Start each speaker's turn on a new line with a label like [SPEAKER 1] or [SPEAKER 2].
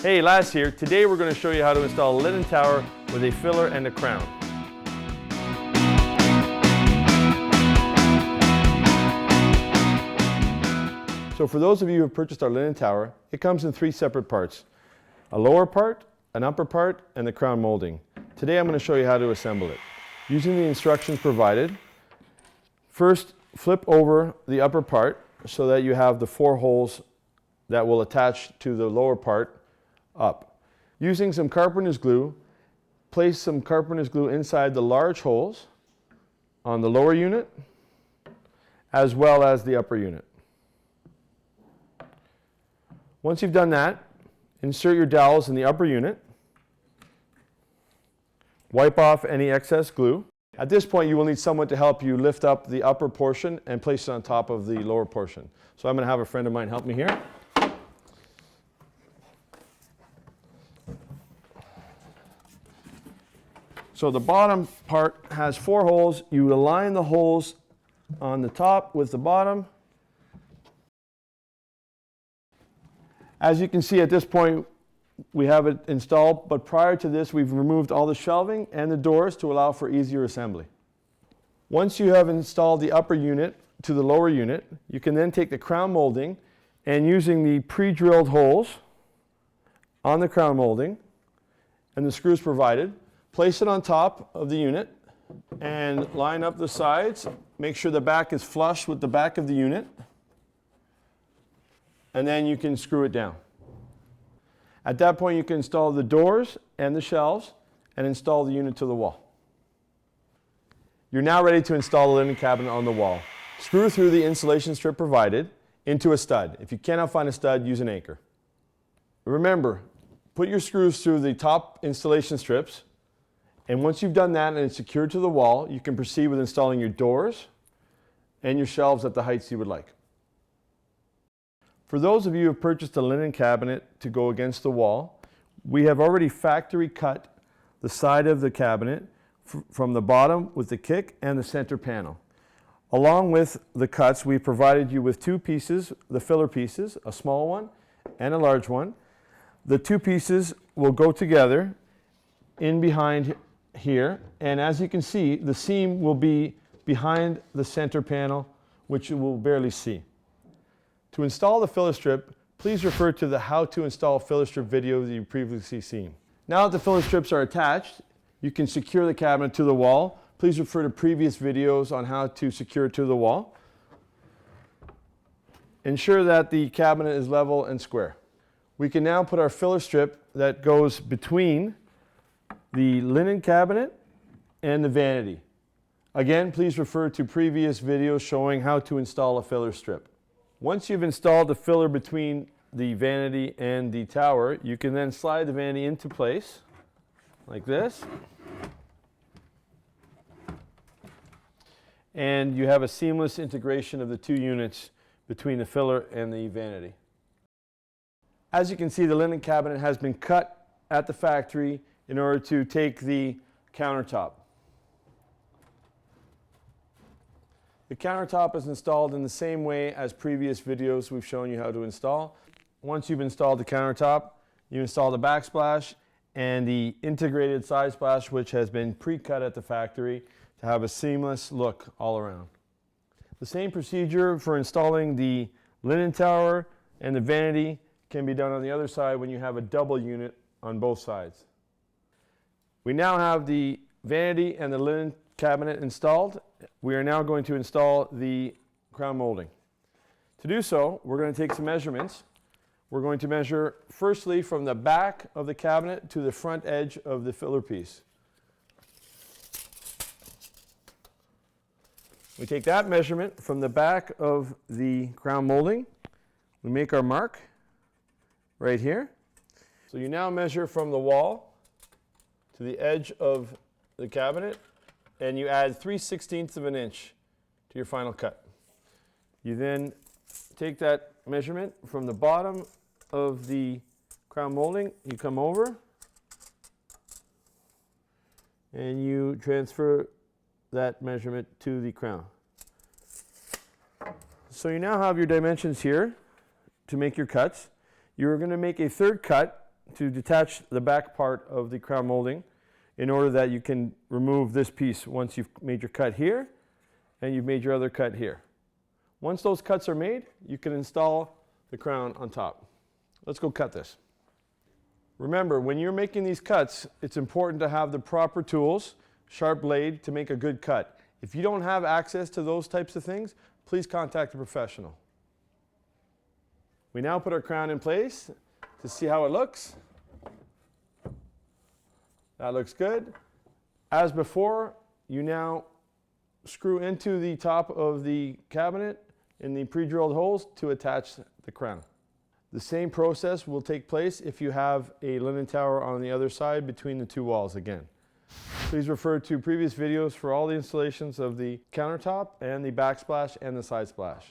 [SPEAKER 1] Hey, Laz here. Today we're going to show you how to install a linen tower with a filler and a crown. So for those of you who have purchased our linen tower, it comes in three separate parts. A lower part, an upper part, and the crown molding. Today I'm going to show you how to assemble it. Using the instructions provided, first flip over the upper part so that you have the 4 holes that will attach to the lower part up. Using some carpenter's glue, place some carpenter's glue inside the large holes on the lower unit as well as the upper unit. Once you've done that, insert your dowels in the upper unit. Wipe off any excess glue. At this point, you will need someone to help you lift up the upper portion and place it on top of the lower portion. So I'm going to have a friend of mine help me here. So the bottom part has 4 holes. You align the holes on the top with the bottom. As you can see at this point, we have it installed, but prior to this, we've removed all the shelving and the doors to allow for easier assembly. Once you have installed the upper unit to the lower unit, you can then take the crown molding and using the pre-drilled holes on the crown molding and the screws provided, place it on top of the unit and line up the sides. Make sure the back is flush with the back of the unit. And then you can screw it down. At that point, you can install the doors and the shelves and install the unit to the wall. You're now ready to install the linen cabinet on the wall. Screw through the insulation strip provided into a stud. If you cannot find a stud, use an anchor. Remember, put your screws through the top installation strips. And once you've done that and it's secured to the wall, you can proceed with installing your doors and your shelves at the heights you would like. For those of you who have purchased a linen cabinet to go against the wall, we have already factory cut the side of the cabinet from the bottom with the kick and the center panel. Along with the cuts, we provided you with 2 pieces, the filler pieces, a small one and a large one. The 2 pieces will go together in behind here, and as you can see, the seam will be behind the center panel, which you will barely see. To install the filler strip, please refer to the How to Install Filler Strip video that you've previously seen. Now that the filler strips are attached, you can secure the cabinet to the wall. Please refer to previous videos on how to secure it to the wall. Ensure that the cabinet is level and square. We can now put our filler strip that goes between the linen cabinet and the vanity. Again, please refer to previous videos showing how to install a filler strip. Once you've installed the filler between the vanity and the tower, you can then slide the vanity into place like this. And you have a seamless integration of the 2 units between the filler and the vanity. As you can see, the linen cabinet has been cut at the factory in order to take the countertop. The countertop is installed in the same way as previous videos we've shown you how to install. Once you've installed the countertop, you install the backsplash and the integrated side splash, which has been pre-cut at the factory to have a seamless look all around. The same procedure for installing the linen tower and the vanity can be done on the other side when you have a double unit on both sides. We now have the vanity and the linen cabinet installed. We are now going to install the crown molding. To do so, we're going to take some measurements. We're going to measure firstly from the back of the cabinet to the front edge of the filler piece. We take that measurement from the back of the crown molding. We make our mark right here. So you now measure from the wall to the edge of the cabinet, and you add 3/16 of an inch to your final cut. You then take that measurement from the bottom of the crown molding, you come over and you transfer that measurement to the crown. So you now have your dimensions here to make your cuts. You're going to make a third cut to detach the back part of the crown molding in order that you can remove this piece once you've made your cut here and you've made your other cut here. Once those cuts are made, you can install the crown on top. Let's go cut this. Remember, when you're making these cuts, it's important to have the proper tools, sharp blade to make a good cut. If you don't have access to those types of things, please contact a professional. We now put our crown in place to see how it looks. That looks good. As before, you now screw into the top of the cabinet in the pre-drilled holes to attach the crown. The same process will take place if you have a linen tower on the other side between the two walls again. Please refer to previous videos for all the installations of the countertop and the backsplash and the side splash.